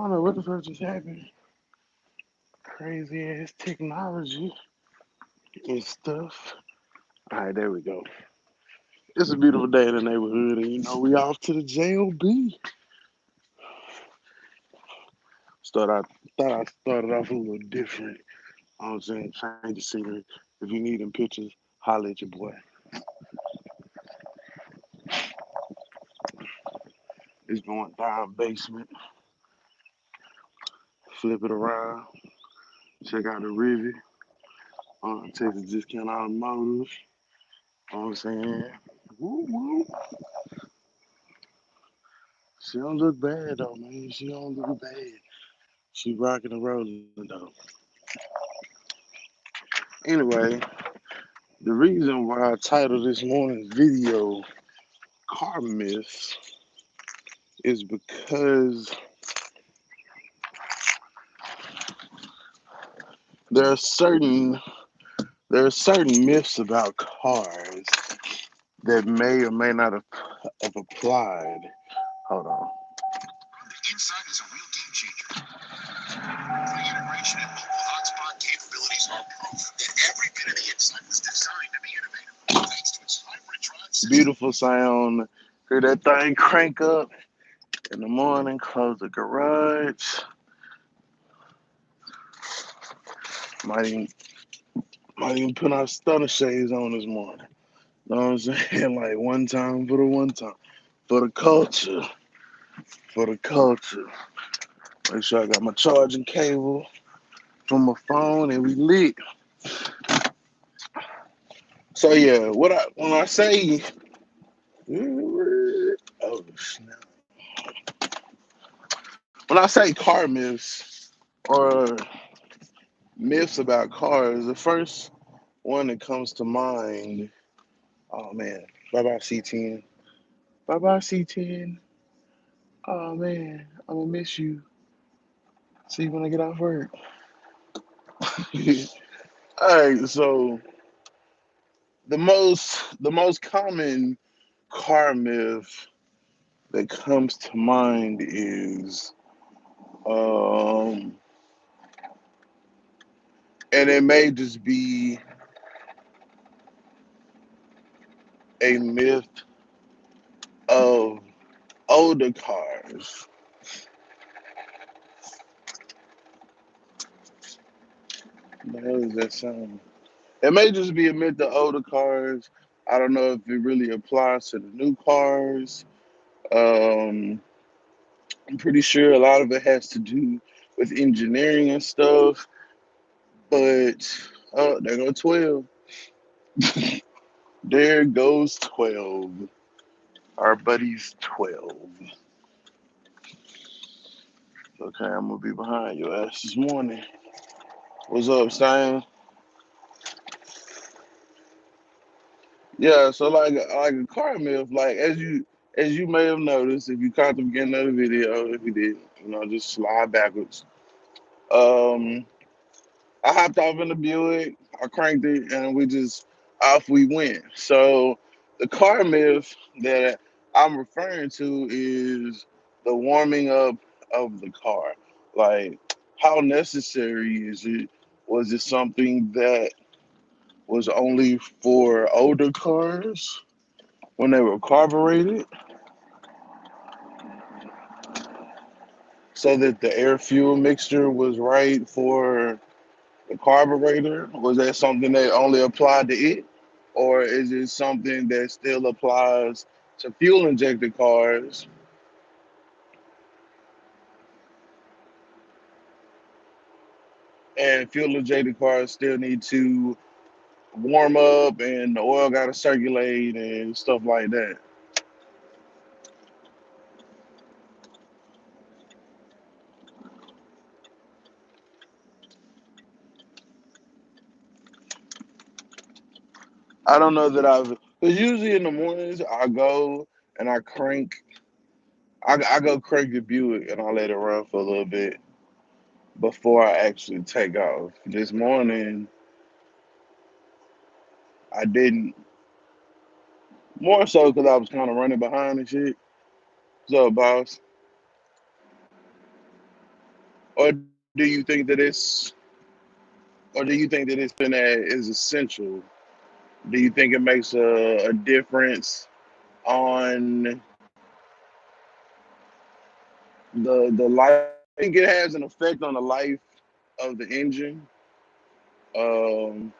don't know what the fuck just happened. Crazy ass technology and stuff. All right, there we go. It's a beautiful day in the neighborhood, and we off to the JOB. Start out, thought I started off a little different. I'm saying, change the scenery. If you need them pictures, holler at your boy. It's going down basement. Flip it around. Check out the Rivet. Texas Discount Automotive. You know what I'm saying? Woo woo. She don't look bad though, man. She don't look bad. She rocking and rolling though. Anyway, the reason why I titled this morning's video Car Myths is because there are certain there are certain myths about cars that may or may not have applied. Hold on. Inside is a real game changer. The integration and mobile hotspot capabilities are proof that every bit of the inside was designed to be innovative. Thanks to its hybrid drive system. Beautiful sound. Hear that thing crank up in the morning, close the garage. Might even, might even put our stunner shades on this morning. Know what I'm saying? Like one time for the one time. For the culture. For the culture. Make sure I got my charging cable from my phone and we lit. So yeah, when I say oh snap. When I say car myths or myths about cars, the first one that comes to mind, oh man, bye bye C10. Bye bye C10. Oh man, I'm gonna miss you. See you when I get off work. Alright, so the most common car myth that comes to mind is um and it may just be a myth of older cars. What the hell is that sound? It may just be a myth of older cars. I don't know if it really applies to the new cars. Um, I'm pretty sure a lot of it has to do with engineering and stuff. But oh, there goes 12. There goes 12. Our buddy's 12. Okay, I'm gonna be behind your ass this morning. What's up, Stein? Yeah, so like a car myth, like as you may have noticed if you caught the beginning of the video, if you did, just slide backwards. Um, I hopped off in the Buick, I cranked it, and we just off we went. So the car myth that I'm referring to is the warming up of the car. Like, how necessary is it? Was it something that was only for older cars when they were carbureted so that the air fuel mixture was right for the carburetor? Was that something that only applied to it? Or is it something that still applies to fuel injected cars and fuel injected cars still need to warm up and the oil got to circulate and stuff like that? I don't know that because usually in the mornings I go and I go crank the Buick and I let it run for a little bit before I actually take off. This morning I didn't, more so because I was kind of running behind and shit. What's up, boss? or do you think that it's or do you think that it's something that is essential? Do you think it makes a difference on the life? I think it has an effect on the life of the engine. Um,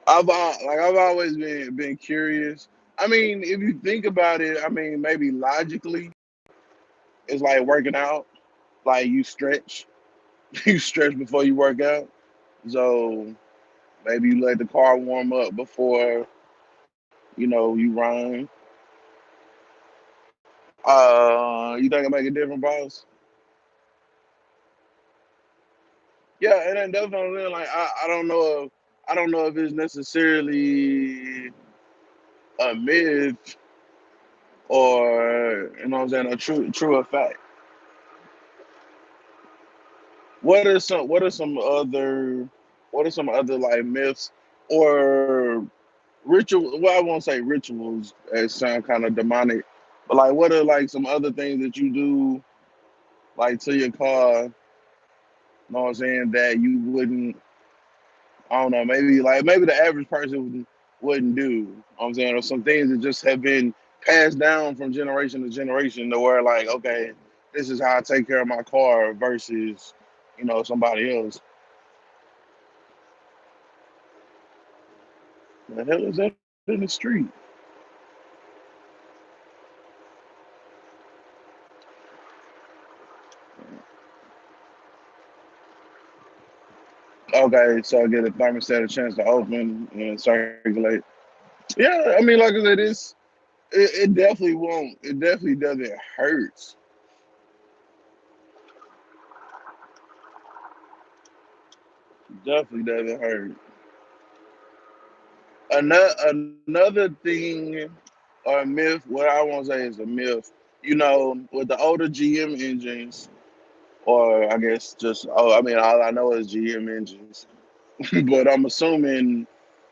I've always been curious. I mean, if you think about it, I mean, maybe logically, it's like working out. Like you stretch, you stretch before you work out. So maybe you let the car warm up before you run. You think it make a difference, boss? Yeah, and then definitely like I don't know if it's necessarily a myth or what I'm saying, a true effect. What are some other like myths or ritual? Well, I won't say rituals as sound kind of demonic, but like what are like some other things that you do like to your car? Know what I'm saying, that you wouldn't, I don't know, maybe the average person wouldn't do. Know what I'm saying, or some things that just have been passed down from generation to generation to where like, okay, this is how I take care of my car versus somebody else. The hell is that in the street? Okay, so I get a thermostat a chance to open and circulate. Yeah, I mean, like I said, it definitely won't. It definitely doesn't hurt. Definitely doesn't hurt. Another thing or a myth, what I won't say is a myth, with the older GM engines, or I guess just, I mean, all I know is GM engines, but I'm assuming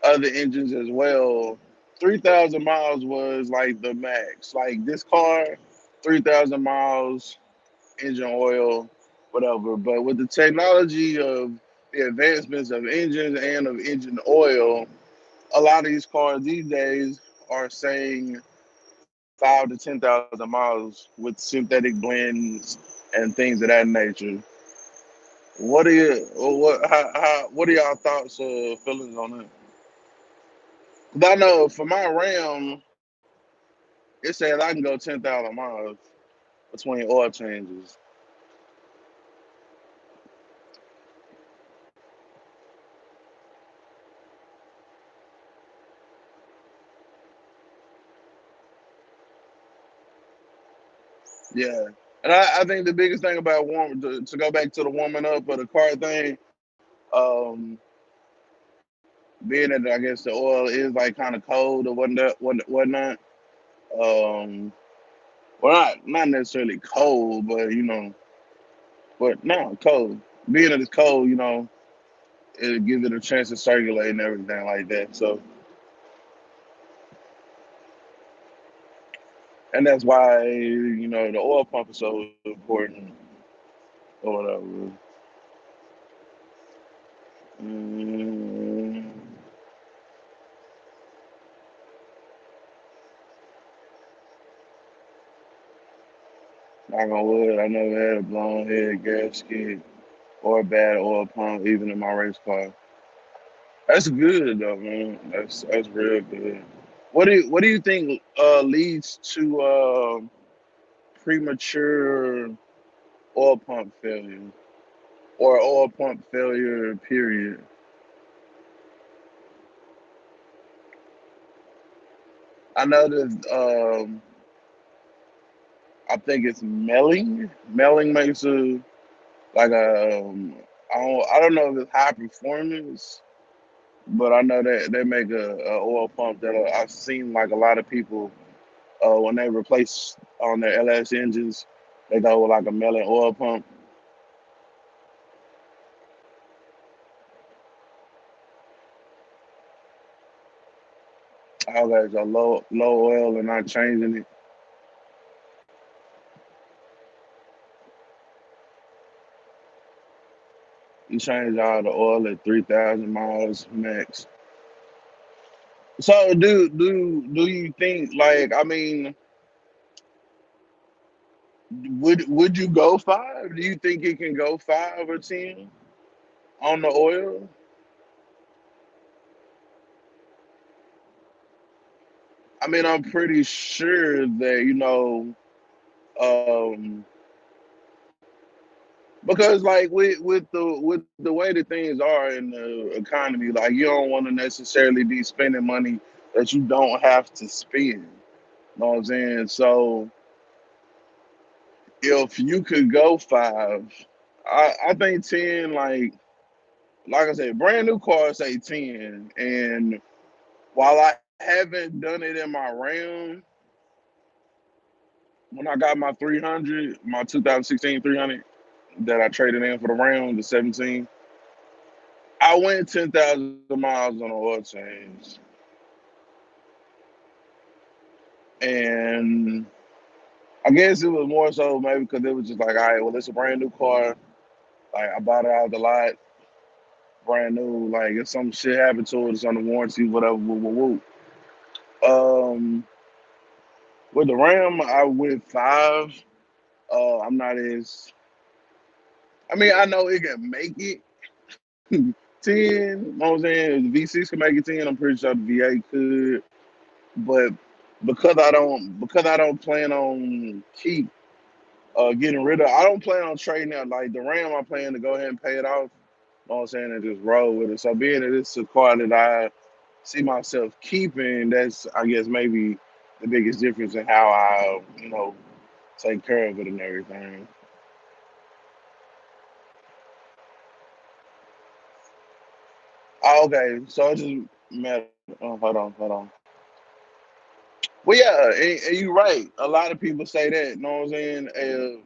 other engines as well. 3,000 miles was like the max. Like this car, 3,000 miles, engine oil, whatever. But with the technology of the advancements of engines and of engine oil, a lot of these cars these days are saying 5 to 10,000 miles with synthetic blends and things of that nature. What are you, what are y'all thoughts or feelings on that? 'Cause I know for my Ram, it says I can go 10,000 miles between oil changes. Yeah, and I think the biggest thing about to go back to the warming up of the car thing, um, being that I guess the oil is like kind of cold or whatnot. Um, well, not necessarily cold, but but no, cold. Being that it's cold, it gives it a chance to circulate and everything like that. So, and that's why the oil pump is so important or whatever. Mm, knock on wood, I never had a blown head gasket or a bad oil pump, even in my race car. That's good though, man. That's real good. What do you think leads to premature oil pump failure or oil pump failure? Period. I know that I think it's melling. Melling makes a like a I don't know if it's high performance, but I know that they make a oil pump that I've seen like a lot of people when they replace on their LS engines, they go with like a melling oil pump. Okay, so low oil and not changing it. You change all the oil at 3,000 miles max. So do you think, like, I mean, would you go five? Do you think it can go 5 or 10 on the oil? I mean, I'm pretty sure that, um because like with the way that things are in the economy, like you don't want to necessarily be spending money that you don't have to spend. You know what I'm saying? So if you could go five, I think 10, like I said, brand new cars say 10. And while I haven't done it in my Ram, when I got my 300, my 2016 300 that I traded in for the Ram, the 17, I went 10,000 miles on an oil change. And I guess it was more so maybe because it was just like, all right, well, it's a brand new car. Like, I bought it out of the lot, brand new. Like, if some shit happened to it, it's on the warranty, whatever, woo, woo, woo. With the Ram, I went five. I'm not as, I mean, I know it can make it 10. You know what I'm saying? If the V6 can make it 10, I'm pretty sure the V8 could. But because I don't plan on keep getting rid of, I don't plan on trading out. Like the Ram, I plan to go ahead and pay it off. You know what I'm saying? And just roll with it. So being that it's a car that I see myself keeping, that's, I guess, maybe the biggest difference in how I, take care of it and everything. Oh, okay, so it just matter. Oh, hold on. Well, yeah, and you're right. A lot of people say that. You know what I'm saying?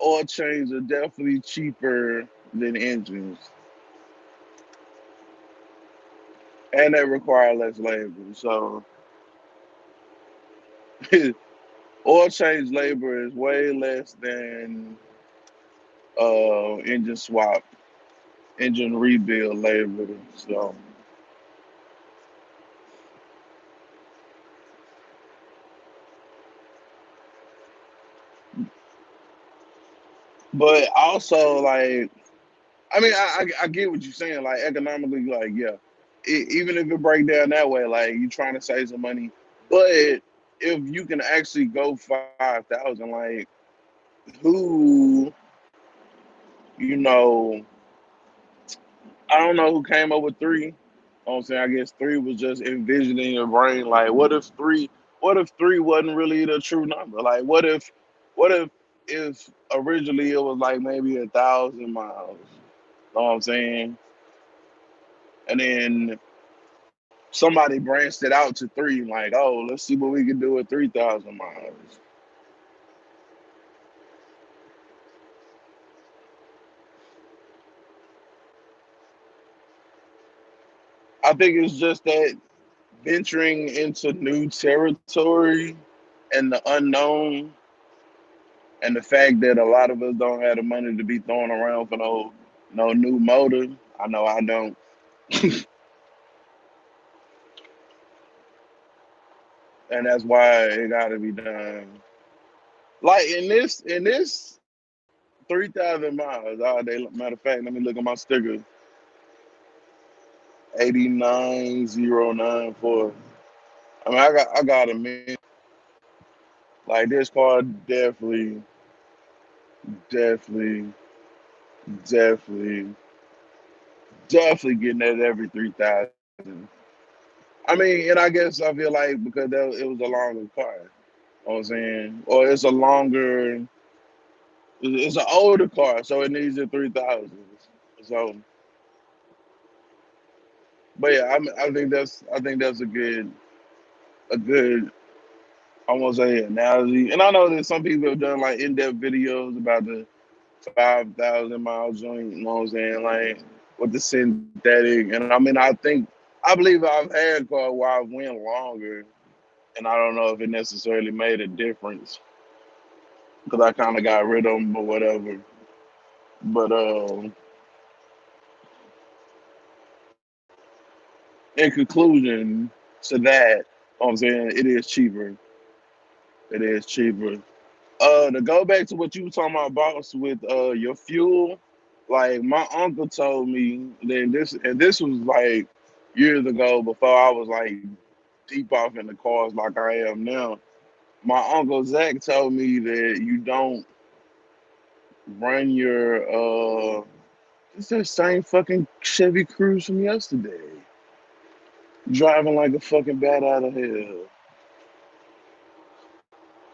Oil changes are definitely cheaper than engines, and they require less labor. So, oil change labor is way less than engine swap, engine rebuild labor. So, but also like, I mean, I get what you're saying. Like economically, like yeah, even if it break down that way, like you trying to save some money, but if you can actually go 5,000, like who, you know, I don't know who came up with three. You know what I'm saying? I guess three was just envisioning your brain. Like, what if three wasn't really the true number? Like, what if originally it was like maybe 1,000 miles? You know what I'm saying? And then somebody branched it out to three, like, oh, let's see what we can do with 3,000 miles. I think it's just that venturing into new territory and the unknown, and the fact that a lot of us don't have the money to be throwing around for no new motor. I know I don't, and that's why it got to be done. Like in this 3,000 miles. Matter of fact, let me look at my sticker. 89094. I mean, I got a minute. Like this car definitely, definitely, definitely getting that every 3,000. I mean, and I guess I feel like because it was a longer car. You know what I'm saying? Or it's an older car, so it needs a 3,000. So, but yeah, I think that's a good, I won't say analogy. And I know that some people have done like in-depth videos about the 5,000 mile joint. You know what I'm saying? Like with the synthetic, and I mean, I believe I've had a car where I went longer, and I don't know if it necessarily made a difference because I kind of got rid of them or whatever. But In conclusion to that, I'm saying it is cheaper. It is cheaper. To go back to what you were talking about, boss, with your fuel, like my uncle told me that this was like years ago before I was like deep off in the cars like I am now. My uncle Zach told me that you don't run your it's that same fucking Chevy Cruze from yesterday. Driving like a fucking bat out of hell.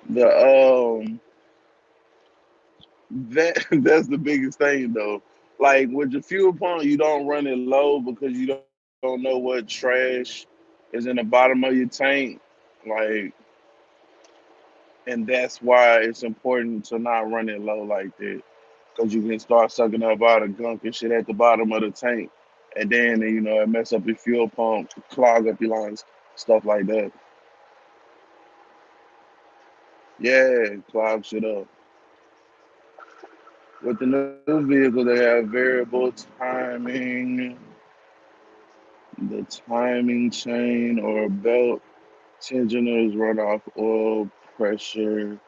The that that's the biggest thing though. Like with your fuel pump, you don't run it low because you don't know what trash is in the bottom of your tank. Like, and that's why it's important to not run it low like that. Because you can start sucking up all the gunk and shit at the bottom of the tank. And then, you know, it mess up your fuel pump, clog up your lines, stuff like that. Yeah, clog shit up. With the new vehicle, they have variable timing, the timing chain or belt tensioners run off oil pressure.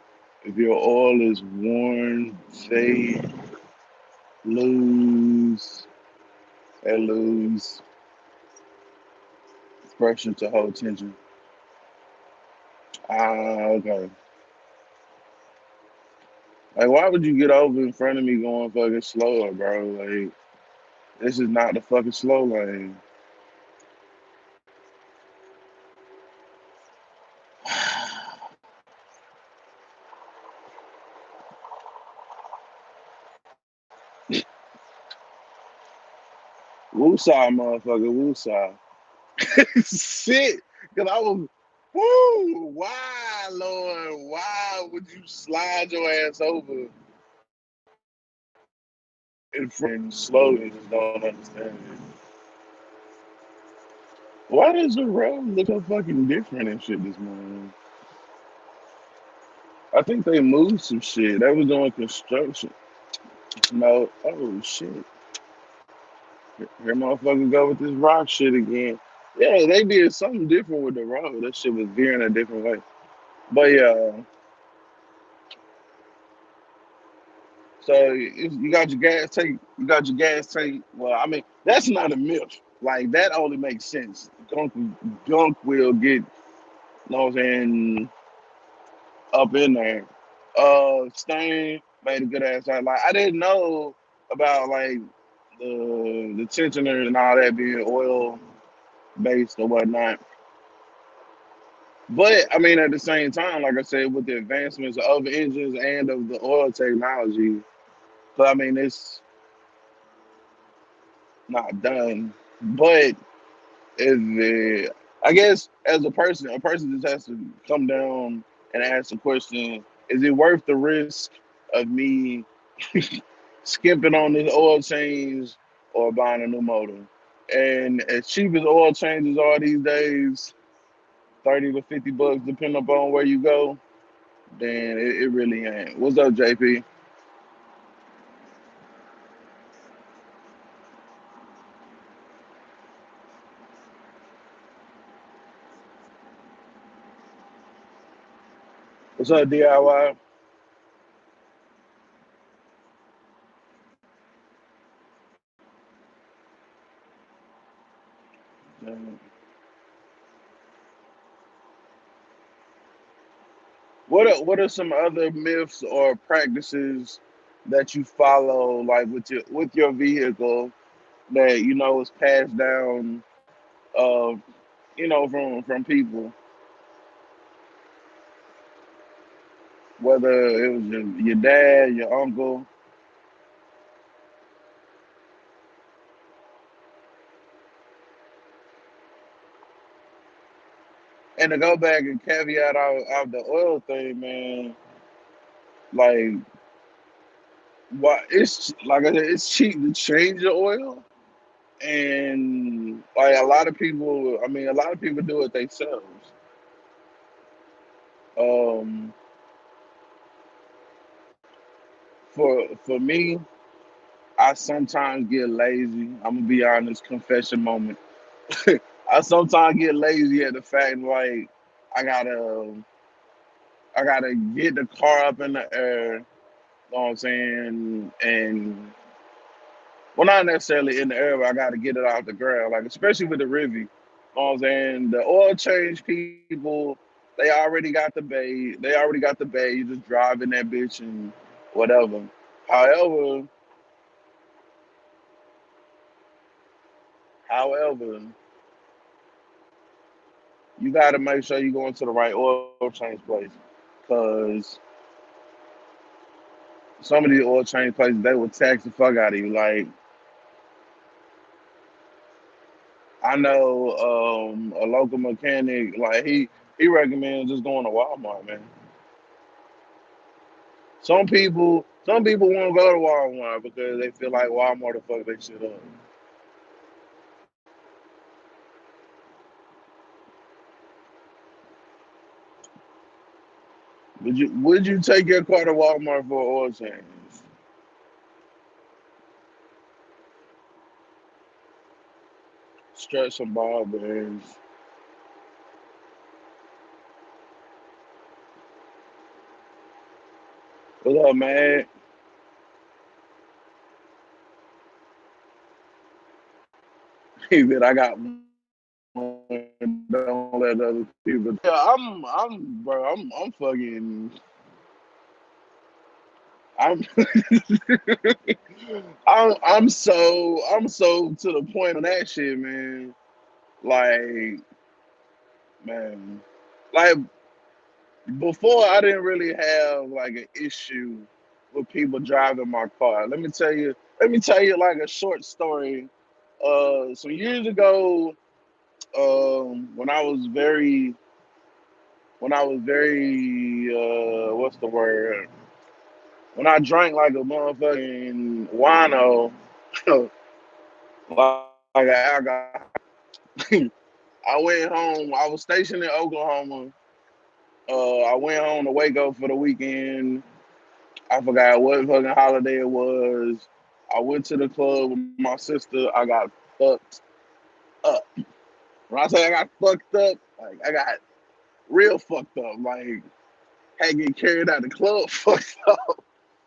If your oil is worn, they lose lose pressure to hold tension. Ah, okay. Like, why would you get over in front of me going fucking slower, bro? Like, this is not the fucking slow lane. Woosah, motherfucker, woosah. Shit, because I was, woo, why, Lord, why would you slide your ass over in front slowly? Just don't understand it. Why does the road look so fucking different and shit this morning? I think they moved some shit. They was doing construction. No, oh shit. Here motherfuckers go with this rock shit again. Yeah, they did something different with the road. That shit was veering a different way. But yeah, so you got your gas tank. You got your gas tank. Well, I mean, that's not a myth. Like that only makes sense. Gunk will get, you know what I'm saying, up in there. Stain made a good ass shot. Like I didn't know about like the tensioner and all that being oil based or whatnot. But I mean, at the same time, like I said, with the advancements of engines and of the oil technology, so I mean, it's not done. But is it, I guess as a person just has to come down and ask the question: is it worth the risk of me skimping on this oil change or buying a new motor? And as cheap as oil changes are these days, 30 to 50 bucks, depending upon where you go, then it really ain't. What's up, JP? What's up, DIY? Um, what are some other myths or practices that you follow, like with your vehicle, that you know is passed down, uh, from people, whether it was your dad, your uncle, and to go back and caveat out the oil thing, man. Like, why it's like I said, it's cheap to change the oil. And like a lot of people, I mean, a lot of people do it themselves. Um, for me, I sometimes get lazy. I'm gonna be honest. Confession moment. I sometimes get lazy at the fact like I gotta I gotta get the car up in the air, you know what I'm saying? And well, not necessarily in the air, but I gotta get it off the ground. Like especially with the Rivi. You know what I'm saying? The oil change people, they already got the bay. They already got the bay. You just drive in that bitch and whatever. However, however, you gotta make sure you go into the right oil change place. Cause some of these oil change places they will tax the fuck out of you. Like I know a local mechanic, like he recommends just going to Walmart, man. Some people won't go to Walmart because they feel like Walmart will fuck their shit up. Would you take your car to Walmart for an oil change? Stretch some ball bearings. What's up, man? He said I got one. Don't let other people. Yeah, bro. I'm fucking. I'm I'm so to the point on that shit, man. Like, man, like before I didn't really have like an issue with people driving my car. Let me tell you like a short story. Some years ago, when I was very what's the word? When I drank like a motherfucking wino, like an alcohol. I went home. I was stationed in Oklahoma. I went home to Waco for the weekend. I forgot what fucking holiday it was. I went to the club with my sister. I got fucked up. When I say I got fucked up, like I got real fucked up. Like had get carried out the club fucked up.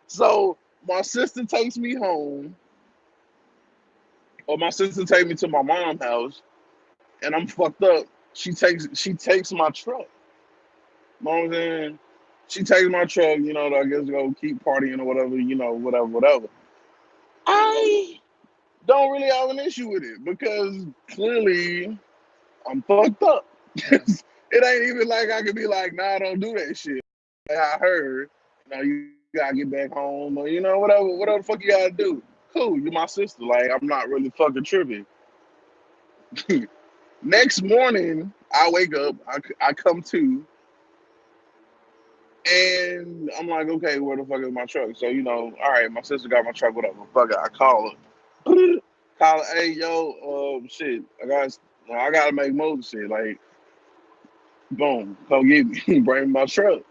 So my sister takes me home, or my sister take me to my mom's house, and I'm fucked up. She takes my truck. You know what I'm saying? She takes my truck, I guess go keep partying or whatever, whatever, whatever. I don't really have an issue with it because clearly I'm fucked up. It ain't even like I could be like, nah, don't do that shit. Like I heard, you gotta get back home or whatever the fuck you gotta do. Cool, you my sister. Like I'm not really fucking tripping. Next morning, I wake up, I come to, and I'm like, okay, where the fuck is my truck? So all right, my sister got my truck, whatever. Fuck it, I call her. Call her, hey yo, shit, I gotta make moves, shit. Like, boom, come get me, bring my truck.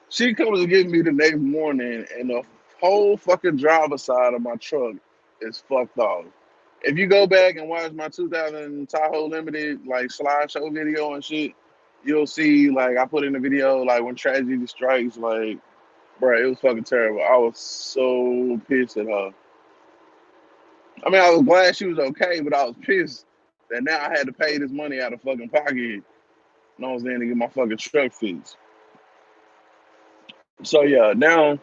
She comes to get me the next morning, and the whole fucking driver side of my truck is fucked off. If you go back and watch my 2000 Tahoe Limited like slideshow video and shit, you'll see like I put in the video like when tragedy strikes, like, bro, it was fucking terrible. I was so pissed at her. I mean, I was glad she was okay, but I was pissed that now I had to pay this money out of fucking pocket. You know what I'm saying, to get my fucking truck fixed. So yeah, now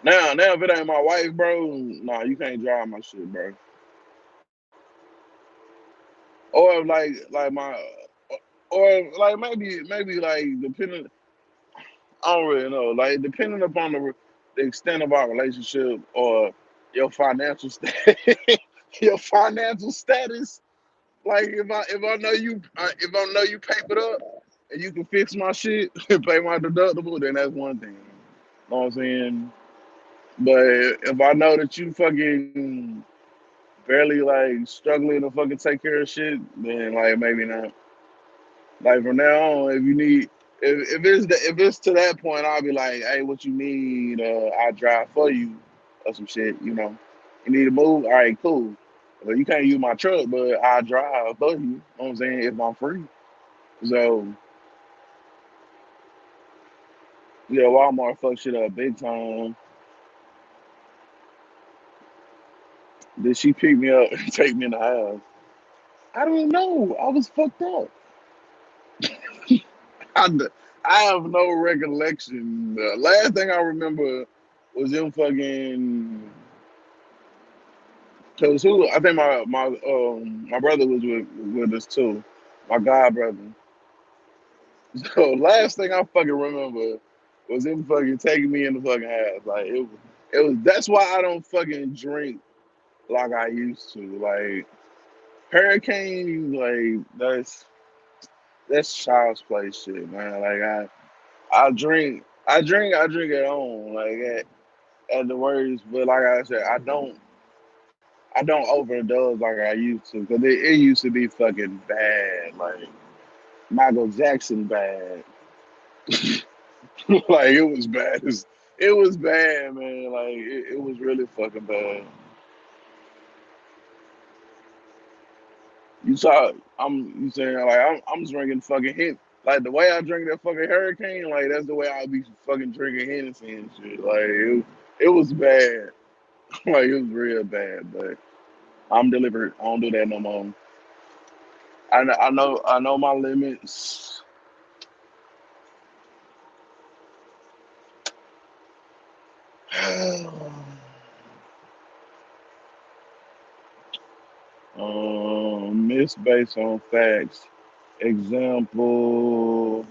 if it ain't my wife, bro, nah, you can't drive my shit, bro. Or if, like my, or like maybe like depending, I don't really know, like depending upon the extent of our relationship or your financial your financial status. Like if I know you papered up and you can fix my shit and pay my deductible, then that's one thing. You know what I'm saying? But if I know that you fucking barely like struggling to fucking take care of shit, then like maybe not. Like from now on, if you need, if it's to that point, I'll be like, hey, what you need? I drive for you or some shit. You need to move. All right, cool. Well, you can't use my truck, but I drive for you. You know what I'm saying? If I'm free. So yeah, Walmart fuck shit up big time. Did she pick me up and take me in the house? I don't know. I was fucked up. I, d- I have no recollection. The last thing I remember was him fucking. Cause who? I think my brother was with us too. My god brother. So last thing I fucking remember was him fucking taking me in the fucking house. Like it was. That's why I don't fucking drink like I used to. Like hurricane, like that's child's play shit, man. Like I drink at home, like at the worst. But like I said, I don't overdose like I used to, because it used to be fucking bad, like Michael Jackson bad. Like it was bad, man. Like it was really fucking bad. You saw, you saying like I'm drinking fucking hit, like the way I drink that fucking hurricane, like that's the way I'll be fucking drinking Hennessy and shit. Like it was bad. Like it was real bad, but I'm delivered. I don't do that no more. I know my limits. Miss based on facts. Example,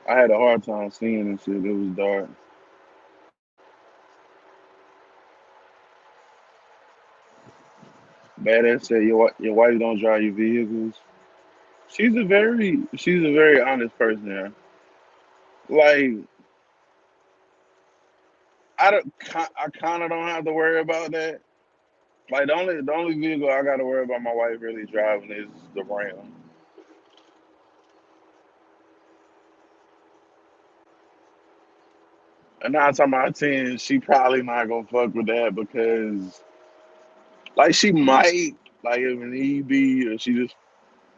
I had a hard time seeing and shit. It was dark. Badass said your wife don't drive your vehicles. She's a very honest person. Yeah. Like I kind of don't have to worry about that. Like the only vehicle I got to worry about my wife really driving is the Ram. And 9 times out of 10, she probably not gonna fuck with that because like she might, like if need be, or she just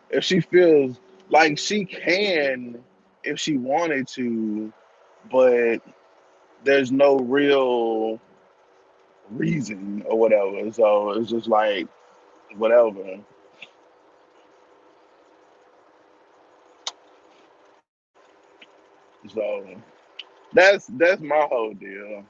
if she feels like she can if she wanted to, but there's no real reason or whatever. So it's just like whatever. So that's my whole deal.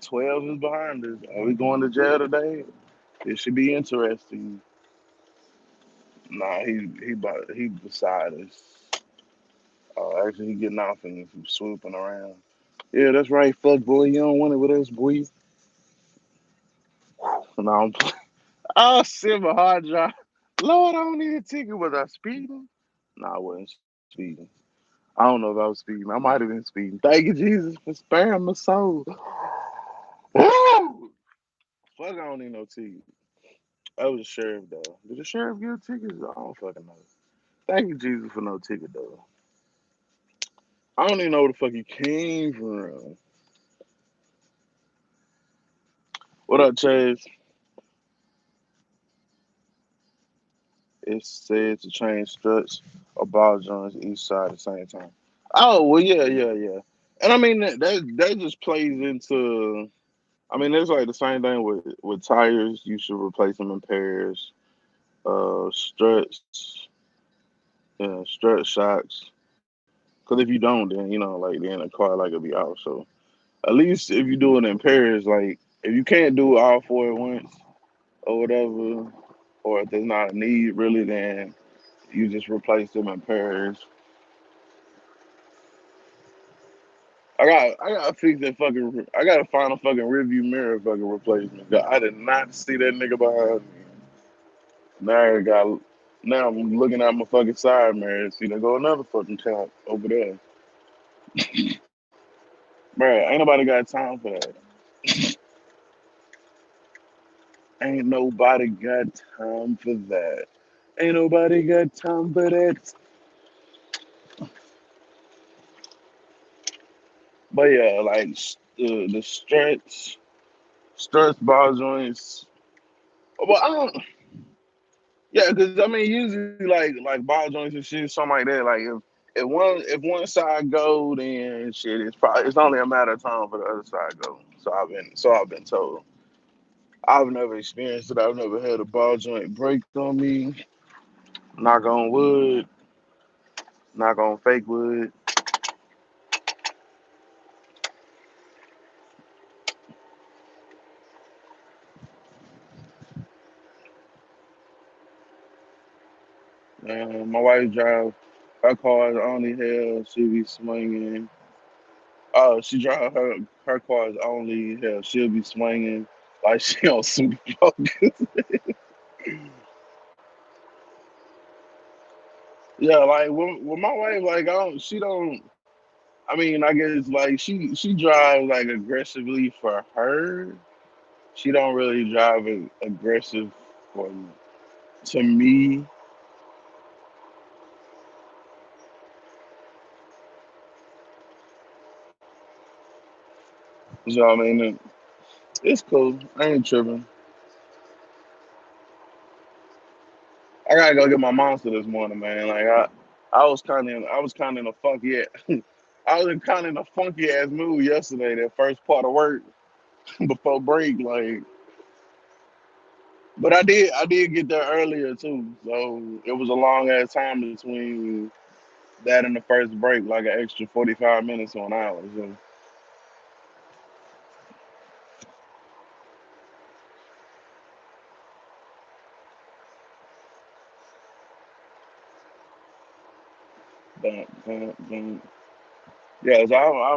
12 is behind us. Are we going to jail today? It should be interesting. Nah, he beside us. Actually, he getting off and swooping around. Yeah, that's right. Fuck boy, you don't want it with us, boy. No, I'm oh, silver hard drive. Lord, I don't need a ticket. Was I speeding? No, I wasn't speeding. I don't know if I was speeding. I might have been speeding. Thank you, Jesus, for sparing my soul. Woo! Fuck, I don't need no ticket. That was the sheriff, though. Did the sheriff give tickets? I don't fucking know. Thank you, Jesus, for no ticket, though. I don't even know where the fuck he came from. What up, Chase? It said to change struts or ball joints each side at the same time. Oh, well, yeah, yeah, yeah. And I mean, that just plays into. I mean, it's like the same thing with tires. You should replace them in pairs. Struts, yeah, strut shocks. Because if you don't, then like then the car like will be out. So at least if you do it in pairs, like if you can't do all four at once or whatever, or if there's not a need really, then you just replace them in pairs. I gotta fix that fucking. I gotta find a fucking rearview mirror fucking replacement. I did not see that nigga behind me. Now I got. Now I'm looking at my fucking side mirror and see there go another fucking cop over there. Bro, ain't nobody got time for that. Ain't nobody got time for that. Ain't nobody got time for that. But yeah, like the stretch ball joints. Well, I don't. Yeah, because I mean, usually like ball joints and shit, something like that. Like if one side go, then shit, it's only a matter of time for the other side go. So I've been told. I've never experienced it. I've never had a ball joint break on me. Knock on wood. Knock on fake wood. My wife drive her car is only hell. She be swinging. Oh, she drive her car is only hell. She'll be swinging like she on super focus. Yeah, like with my wife, like she don't. I mean, I guess like she drives like aggressively for her. She don't really drive aggressive for to me. So I mean, it's cool. I ain't tripping. I gotta go get my monster this morning, man. Like I was kind of in a funky I was kind of in a funky ass mood yesterday. That first part of work before break, like, but I did get there earlier too. So it was a long ass time between that and the first break, like an extra 45 minutes to an hour. So, but yeah, so I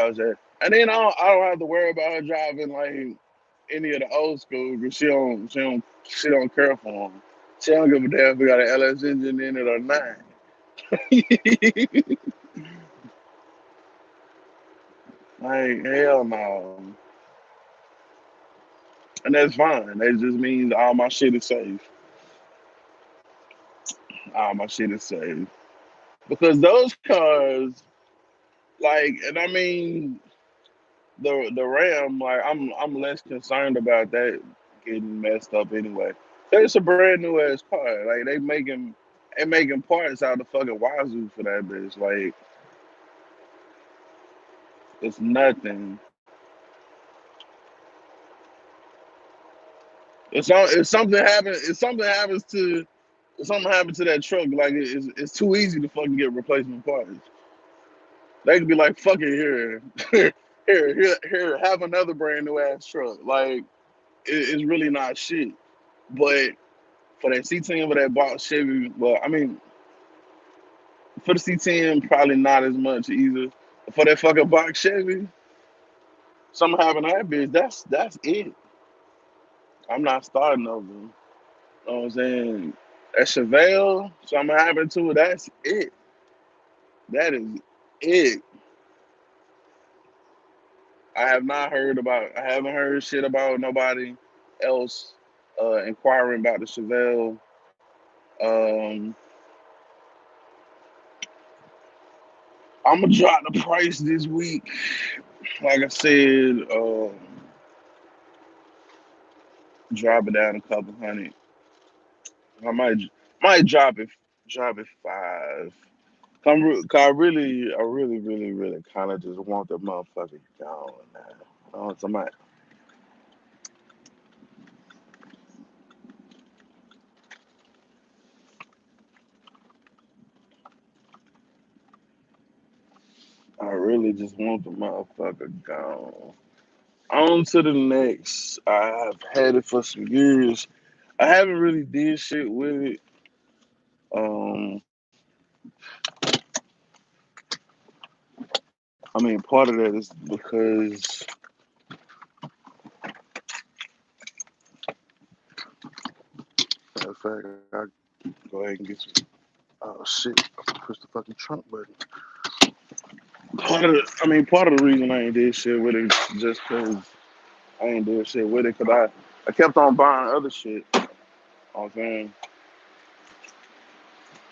was there, and then I don't have to worry about her driving like any of the old school because she don't care for them. She don't give a damn if we got an LS engine in it or not. Like hell no, and that's fine. That just means all my shit is safe. All my shit is safe because those cars, like, and I mean the Ram, like I'm less concerned about that getting messed up anyway. It's a brand new ass car. Like they making parts out of fucking Wazoo for that bitch. Like it's nothing. If something happens to that truck, like it's too easy to fucking get replacement parts. They could be like, fuck it here. Here, have another brand new ass truck. Like it's really not shit. But for that C10 with that box Chevy, well, I mean, for the C10, probably not as much either. For that fucking box Chevy, something happened to that bitch. That's it. I'm not starting over. You know what I'm saying? That Chevelle, something happened to it. That's it. That is it. I haven't heard shit about nobody else inquiring about the Chevelle. Um, I'm gonna drop the price this week. Like I said, drop it down a couple hundred. I might drop it five. I really kind of just want the motherfucker gone now. Somebody, I really just want the motherfucker gone. On to the next. I've had it for some years. I haven't really did shit with it. Um, I mean, part of that is because, matter of fact, I go ahead and get some. Oh shit! I push the fucking trunk button. Part of the reason I ain't did shit with it just because I ain't did shit with it because I kept on buying other shit. You know what I'm saying?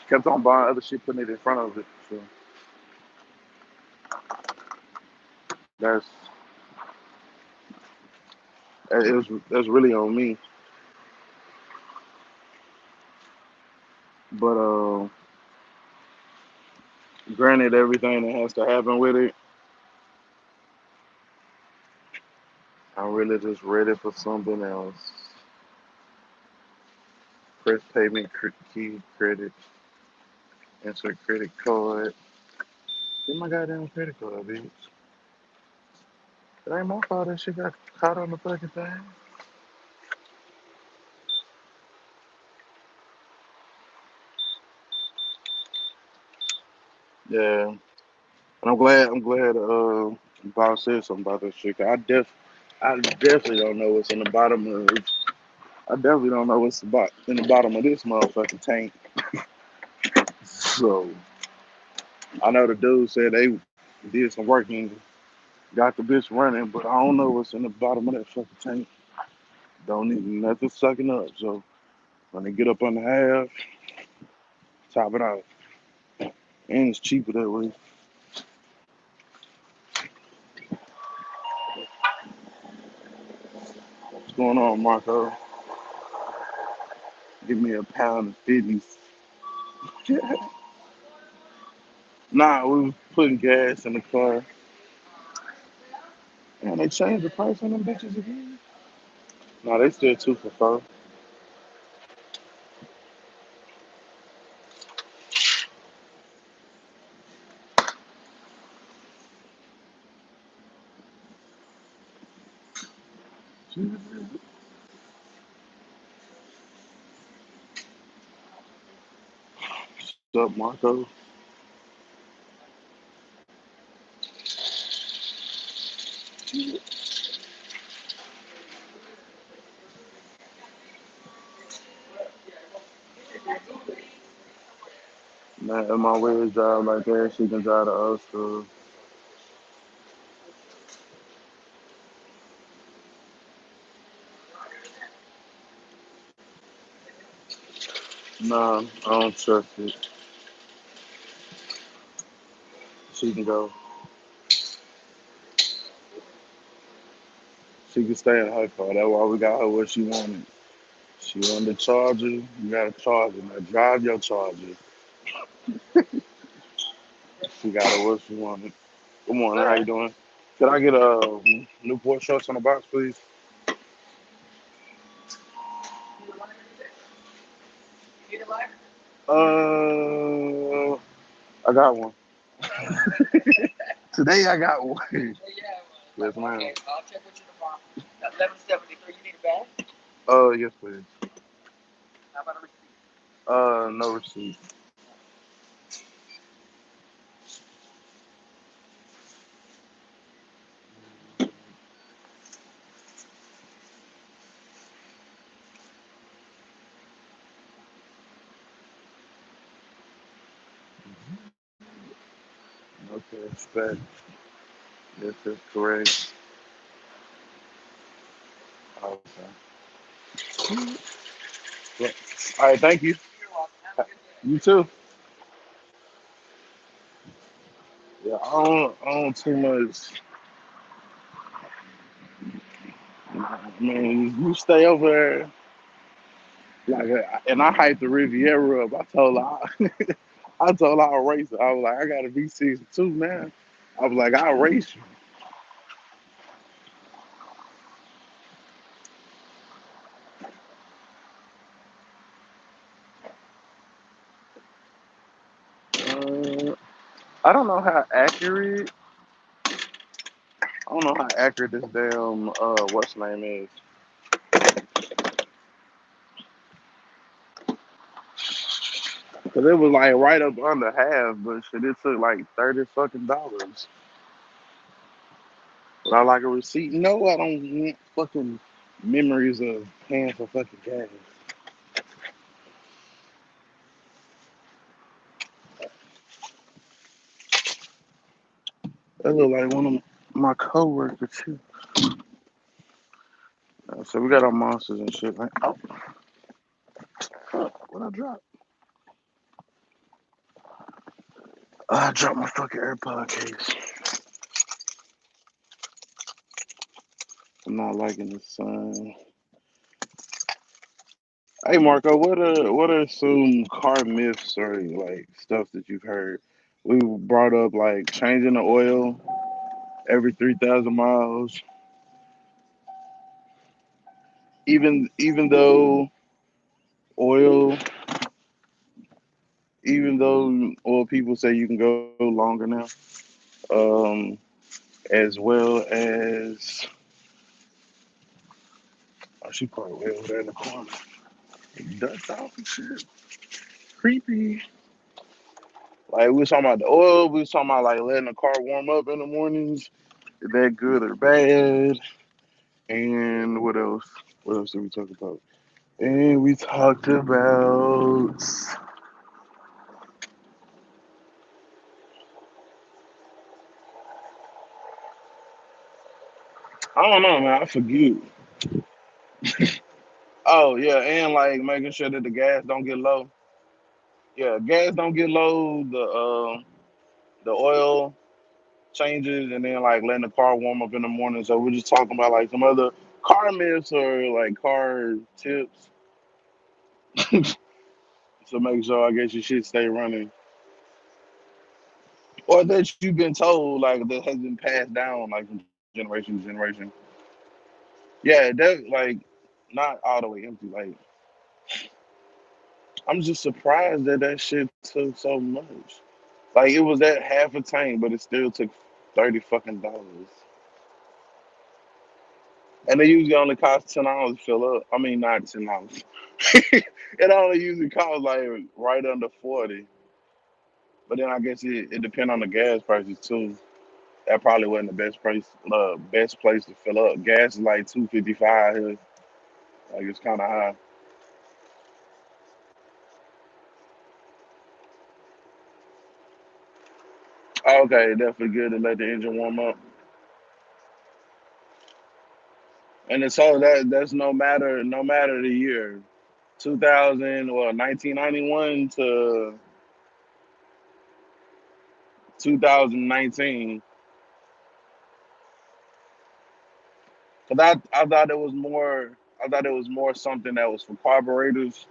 Kept on buying other shit, putting it in front of it. So that's that's really on me. But granted, everything that has to happen with it, I'm really just ready for something else. Press payment key credit, insert credit card. Get my goddamn credit card, bitch. It ain't my fault that shit got caught on the fucking thing. Yeah, and I'm glad. Boss said something about that shit. 'Cause I definitely don't know what's in the bottom of. I definitely don't know what's about in the bottom of this motherfucking tank. So I know the dude said they did some work and got the bitch running, but I don't know what's in the bottom of that fucking tank. Don't need nothing sucking up. So when they get up on the half, top it out, and it's cheaper that way. What's going on, Marco? Give me a pound of fitness. Nah, we was putting gas in the car. And they changed the price on them bitches again. Nah, they still 2 for 4. What's up, Marco? Man, if my wheels drive like that, she can drive the old school. Nah, I don't trust it. She can go. She can stay in her car. That's why we got her what she wanted. She wanted the charger. You got a charger. Now drive your charger. She got her what she wanted. Good morning. How you doing? Could I get a Newport shorts on the box, please? Uh, I got one. Today I got one. Yes, ma'am. Yes, please. No receipt. Okay, respect. Yes, that's correct. Okay. Yeah. All right, thank you. You too. Yeah, I don't too much. Man, you stay over there. And I hyped the Riviera up. I told her I'll race her. I was like, I got a V6 too now. I was like, I'll race you. I don't know how accurate. I don't know how accurate this damn what's name is. Cause it was like right up under half, but shit, it took like $30 fucking. But I like a receipt. No, I don't want fucking memories of paying for fucking gas. That look like one of my coworkers too. So we got our monsters and shit. Like, oh, fuck, what I drop? I dropped my fucking AirPod case. I'm not liking the sun. Hey Marco, what are some car myths or like stuff that you've heard? We brought up like changing the oil every 3,000 miles, even though oil, even though oil people say you can go longer now, um, as well as oh, she probably way over there in the corner. Ducks off and shit. Creepy. Like we was talking about the oil, we was talking about like letting the car warm up in the mornings. Is that good or bad? And what else? What else did we talk about? And we talked about I don't know, man. I forget. Oh yeah, and like making sure that the gas don't get low. Yeah, gas don't get low. The oil changes, and then like letting the car warm up in the morning. So we're just talking about like some other car myths or like car tips to make sure I guess your shit stay running, or that you've been told like that has been passed down like from generation to generation. Yeah, that like not all the way empty. Like I'm just surprised that that shit took so much. Like it was at half a tank, but it still took $30 fucking. And they usually only cost $10 to fill up. I mean, not $10. It only usually costs like right under 40. But then I guess it depends on the gas prices too. That probably wasn't best place to fill up. Gas is like 2.55 here. Like it's kind of high. Okay, definitely good to let the engine warm up. And it's so that's no matter the year, 2000 or 1991 to 2019. Cause I thought it was more something that was for carburetors,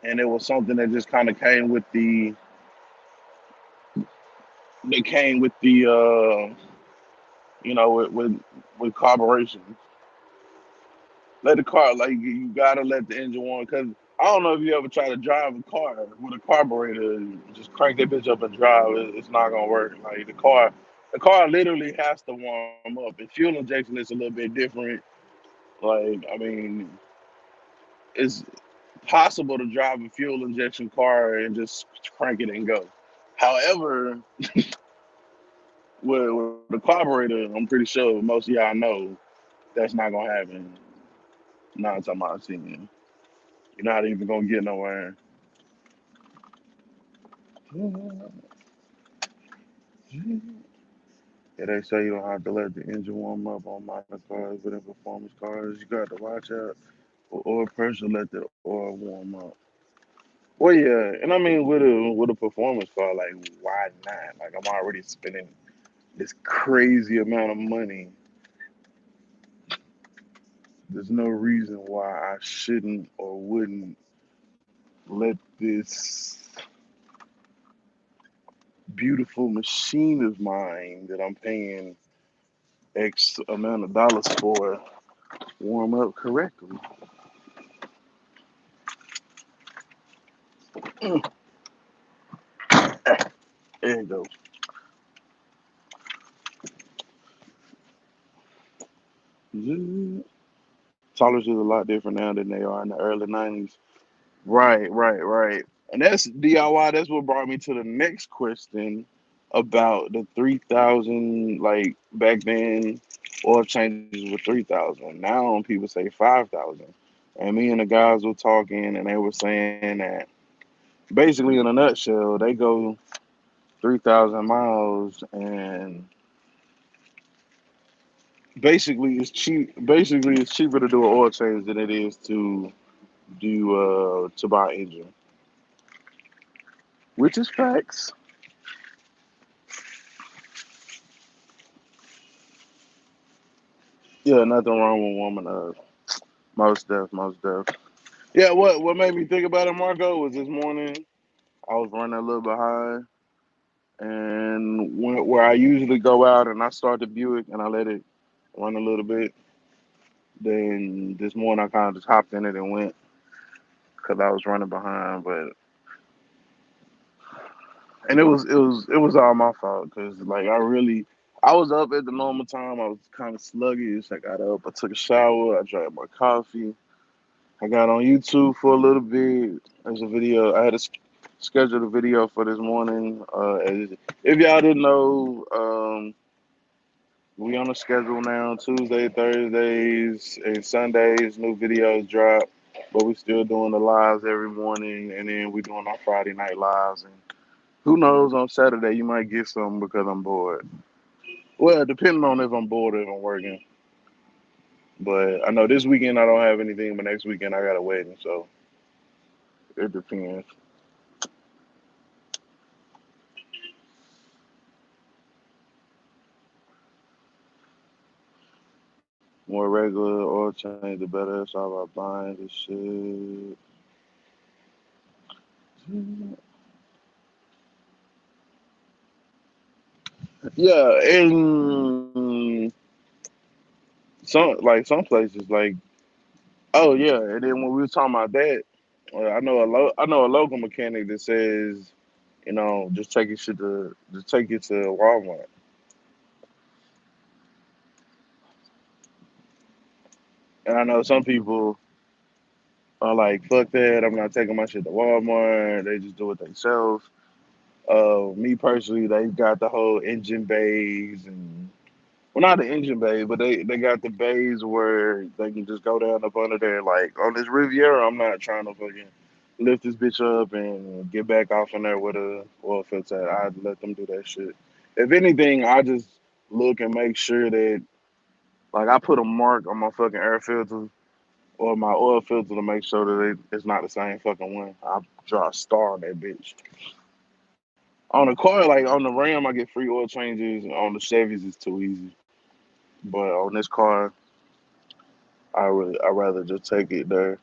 and it was something that just kind of came with the with carburation. Let the car like you gotta let the engine warm because I don't know if you ever try to drive a car with a carburetor and just crank that bitch up and drive. It's not gonna work. Like the car literally has to warm up. And fuel injection is a little bit different. Like I mean, it's possible to drive a fuel injection car and just crank it and go. However, with the carburetor, I'm pretty sure most of y'all know that's not gonna happen. 9 times out of 10. You're not even gonna get nowhere. Yeah, they say you don't have to let the engine warm up on minor cars, but in performance cars, you got to watch out for oil pressure, let the oil warm up. Well, yeah, and I mean with a performance car, like why not? Like I'm already spending this crazy amount of money. There's no reason why I shouldn't or wouldn't let this beautiful machine of mine that I'm paying X amount of dollars for warm up correctly. Mm, there you go. Tolerances is a lot different now than they are in the early '90s. Right, right, right. And that's DIY. That's what brought me to the next question about the 3,000. Like back then, oil changes were 3,000. Now people say 5,000. And me and the guys were talking, and they were saying that basically, in a nutshell, they go 3,000 miles, and Basically, it's cheap. Basically, it's cheaper to do an oil change than it is to buy an engine, which is facts. Yeah, nothing wrong with woman. Most def. Yeah, what made me think about it, Marco, was this morning I was running a little behind, and where I usually go out and I start the Buick and I let it run a little bit. Then this morning I kind of just hopped in it and went because I was running behind, but and it was all my fault because like I was up at the normal time. I was kind of sluggish. I got up, I took a shower, I drank my coffee. I got on YouTube for a little bit. There's a video. I had to schedule a video for this morning. If y'all didn't know, we on a schedule now. Tuesday, Thursdays, and Sundays. New videos drop, but we still doing the lives every morning, and then we doing our Friday night lives. And who knows, on Saturday you might get some because I'm bored. Well, depending on if I'm bored or if I'm working. But I know this weekend I don't have anything, but next weekend I got a wedding, so it depends. More regular oil change, the better. It's all about buying this shit. Yeah, and some places like, oh yeah, and then when we were talking about that, I know a local mechanic that says, just take it to Walmart. And I know some people are like, fuck that, I'm not taking my shit to Walmart. They just do it themselves. Me personally, they got the whole engine bays and well, not the engine bay, but they got the bays where they can just go down up under there. Like on this Riviera, I'm not trying to fucking lift this bitch up and get back off in there with a oil filter. I'd let them do that shit. If anything, I just look and make sure that like I put a mark on my fucking air filter or my oil filter to make sure that it's not the same fucking one. I draw a star on that bitch. On the car, like on the Ram, I get free oil changes. On the Chevys, it's too easy. But on this car, I rather just take it there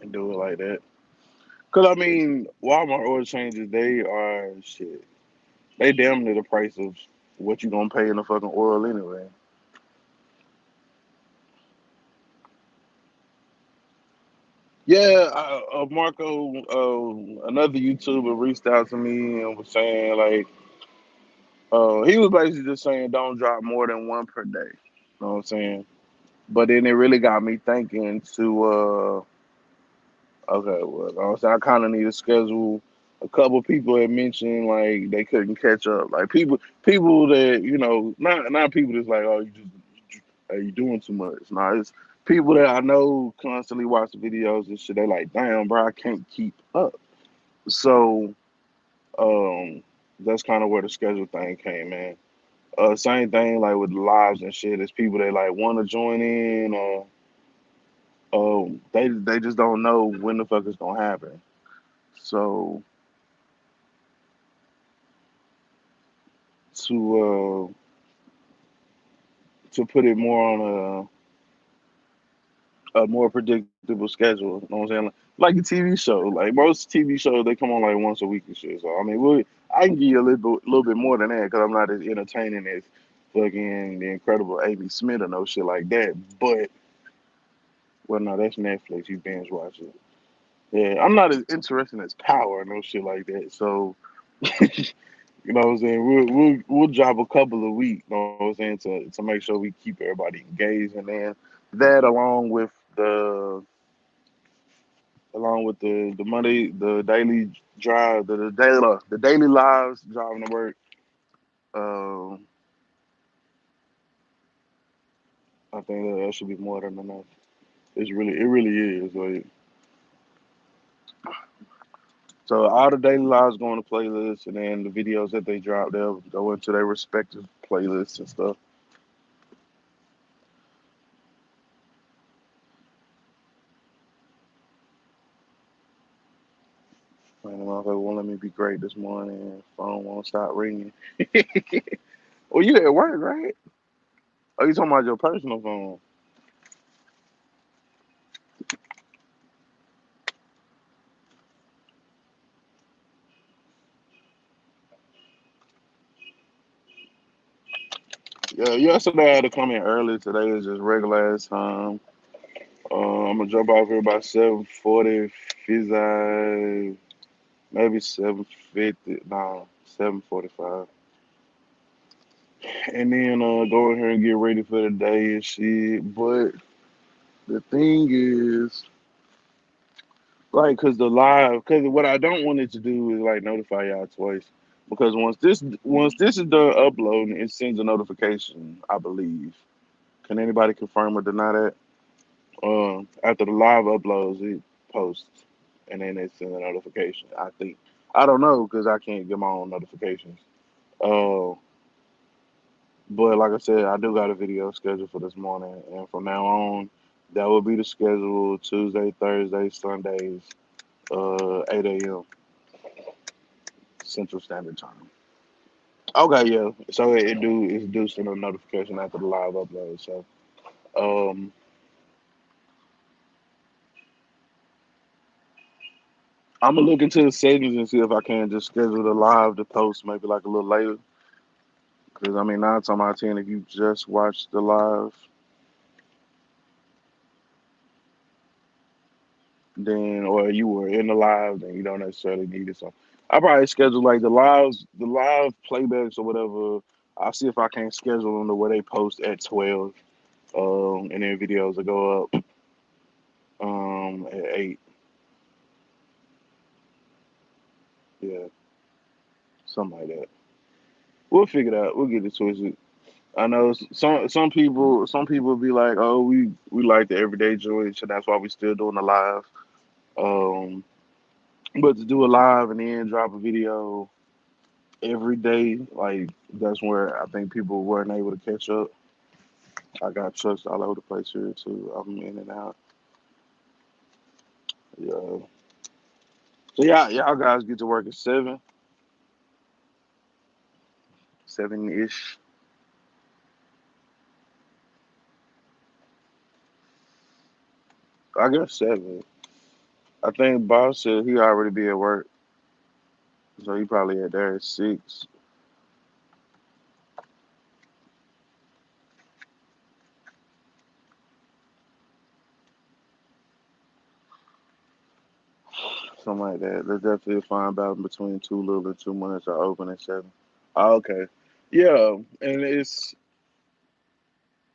and do it like that. Cause I mean, Walmart oil changes they are shit. They damn near the price of what you gonna pay in the fucking oil anyway. Yeah, Marco, another YouTuber reached out to me and was saying like, he was basically just saying don't drop more than one per day. You know what I'm saying? But then it really got me thinking okay, well, I kind of need to schedule. A couple people had mentioned like they couldn't catch up. Like people that not people that's like, oh, you doing too much. Nah, it's people that I know constantly watch the videos and shit. They like, damn, bro, I can't keep up. So, that's kind of where the schedule thing came in. Same thing like with the lives and shit. It's people that like want to join in or they just don't know when the fuck it's gonna happen. So to to put it more on a more predictable schedule. You know what I'm saying? Like a TV show. Like most TV shows, they come on like once a week and shit. So I mean, I can give you little bit more than that because I'm not as entertaining as fucking the incredible Amy Smith or no shit like that. But well, no, that's Netflix. You binge watch it. Yeah, I'm not as interesting as Power or no shit like that. So you know what I'm saying? We'll drop a couple a week. You know what I'm saying to make sure we keep everybody engaged, and then that along with the Monday, the daily drive, the daily lives driving to work. Um, I think that should be more than enough. It really is. Like, so all the daily lives go on the playlist, and then the videos that they drop, they'll go into their respective playlists and stuff. motherfucker won't let me be great this morning. Phone won't stop ringing. Well, you at work, right? Oh, you talking about your personal phone? Yeah, yesterday I had to come in early. Today is just regular ass time. I'm gonna jump off here about 7:40. Fizz maybe 7:50. No, 7:45. And then go in here and get ready for the day and shit. But the thing is, like, cause what I don't want it to do is like notify y'all twice. Because once this is done uploading, it sends a notification, I believe. Can anybody confirm or deny that? After the live uploads, it posts, and then it sends a notification. I think I don't know because I can't get my own notifications. Uh, but like I said, I do got a video scheduled for this morning, and from now on, that will be the schedule: Tuesday, Thursday, Sundays, 8 a.m. Central Standard Time. Okay, yeah. So it's do send a notification after the live upload. So um, I'm gonna look into the settings and see if I can just schedule the live to post maybe like a little later. Because I mean, 9 times out of 10, if you just watch the live, then or you were in the live, then you don't necessarily need it. So I probably schedule like the live playbacks or whatever. I'll see if I can schedule them to where they post at 12, and then videos will go up at 8. Yeah, something like that. We'll figure it out. We'll get it twisted. I know some people be like, oh, we like the everyday joy, so that's why we still doing the live. Um, but to do a live and then drop a video every day, like that's where I think people weren't able to catch up. I got trucks all over the place here too. I'm in and out. Yeah. So yeah, y'all guys get to work at 7 ish. I guess 7. I think boss said he already be at work, so he probably at there at 6. Something like that. There's definitely a fine balance between too little and too much. I open at 7. Oh, okay. Yeah, and it's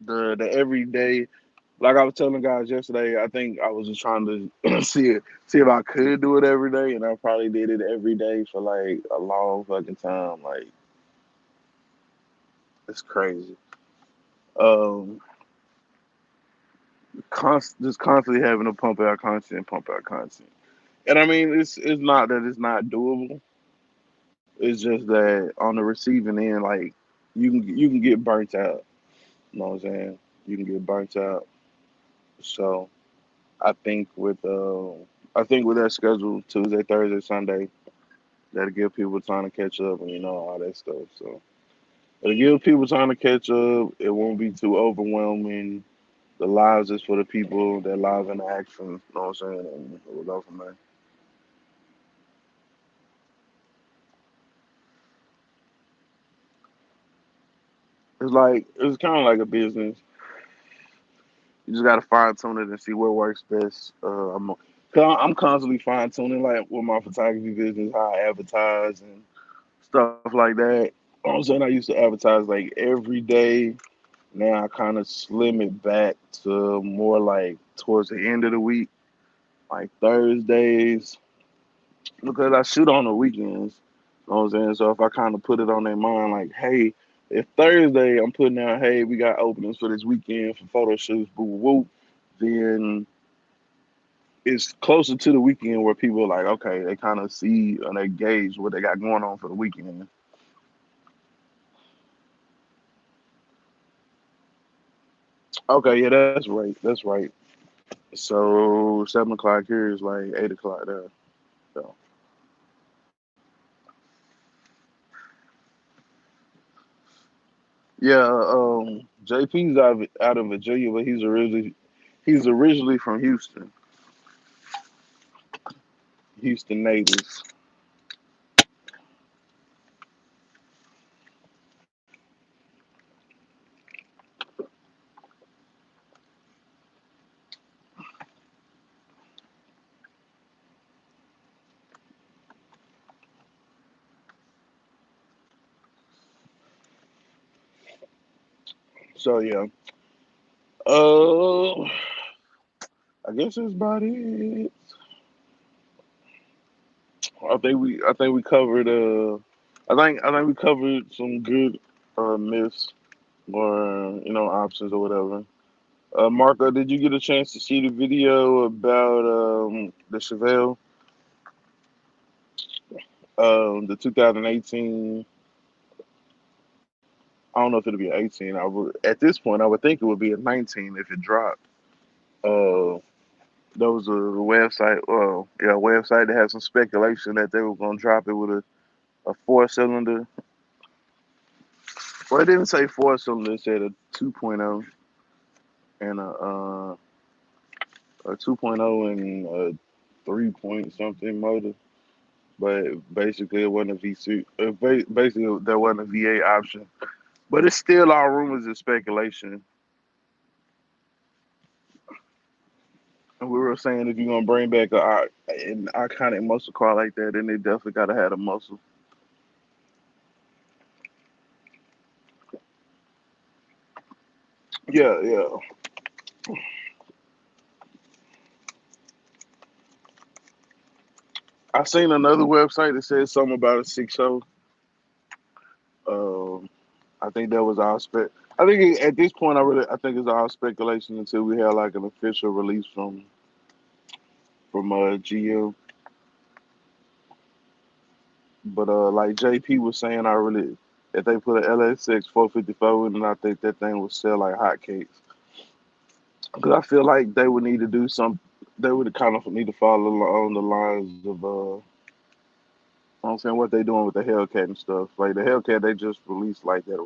the everyday. Like I was telling guys yesterday, I think I was just trying to see if I could do it every day, and I probably did it every day for like a long fucking time. Like it's crazy. Um, just constantly having to pump out content, and I mean it's not that it's not doable. It's just that on the receiving end, like you can get burnt out. You know what I'm saying? You can get burnt out. So I think with I think with that schedule Tuesday, Thursday, Sunday, that'll give people time to catch up and all that stuff. So it'll give people time to catch up. It won't be too overwhelming. The lives is for the people that live in the action. You know what I'm saying? And we'll go from there. It's kind of like a business. You just gotta fine tune it and see what works best. Cause I'm constantly fine tuning like with my photography business, how I advertise and stuff like that. I'm saying I used to advertise like every day. Now I kind of slim it back to more like towards the end of the week, like Thursdays, because I shoot on the weekends. You know what I'm saying? So if I kind of put it on their mind, like, hey, if Thursday I'm putting out, hey, we got openings for this weekend for photo shoots, boo woo, then it's closer to the weekend where people are like, okay, they kind of see and they gauge what they got going on for the weekend. Okay, yeah, that's right. That's right. So 7 o'clock here is like 8 o'clock there. So. Yeah, JP's out of Virginia, but he's originally from Houston, Houston natives. So yeah, uh, I guess that's about it. I think we covered I think we covered some good myths or options or whatever. Marco, did you get a chance to see the video about the Chevelle, the 2018? I don't know if it'll be 18. At this point, I would think it would be a 19 if it dropped. Uh, there was a website, yeah, a website that had some speculation that they were gonna drop it with a four cylinder. Well, it didn't say four cylinder; it said a 2.0 and a 2.0 and a 3 point something motor. But basically, it wasn't a V6. Basically, there wasn't a V8 option. But it's still all rumors and speculation. And we were saying if you're gonna bring back an iconic muscle car like that, then they definitely gotta have a muscle. Yeah, yeah. I seen another website that said something about a 6.0. Um, I think that was our spec. I think at this point, I think it's all speculation until we have like an official release from GM. But like JP was saying, if they put an LSX 454 in, I think that thing would sell like hotcakes. Because I feel like they would need to do some. They would kind of need to follow along the lines of, I'm saying what they doing with the Hellcat and stuff. Like the Hellcat, they just released like that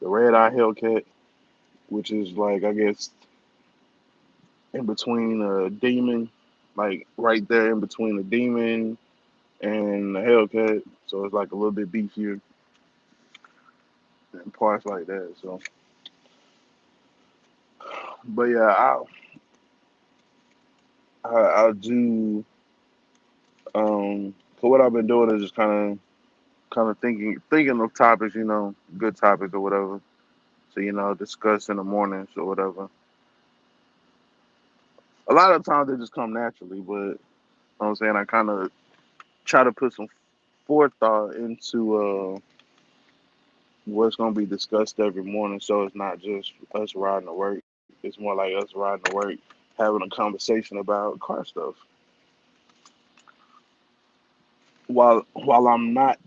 the red eye Hellcat, which is like I guess in between a Demon, like right there in between the Demon and the Hellcat. So it's like a little bit beefier and parts like that. So, but yeah, I do. For what I've been doing is just kind of thinking of topics, good topics or whatever. So discuss in the mornings or whatever. A lot of times they just come naturally, but what I'm saying I kind of try to put some forethought into what's going to be discussed every morning, so it's not just us riding to work. It's more like us riding to work, having a conversation about car stuff. While I'm not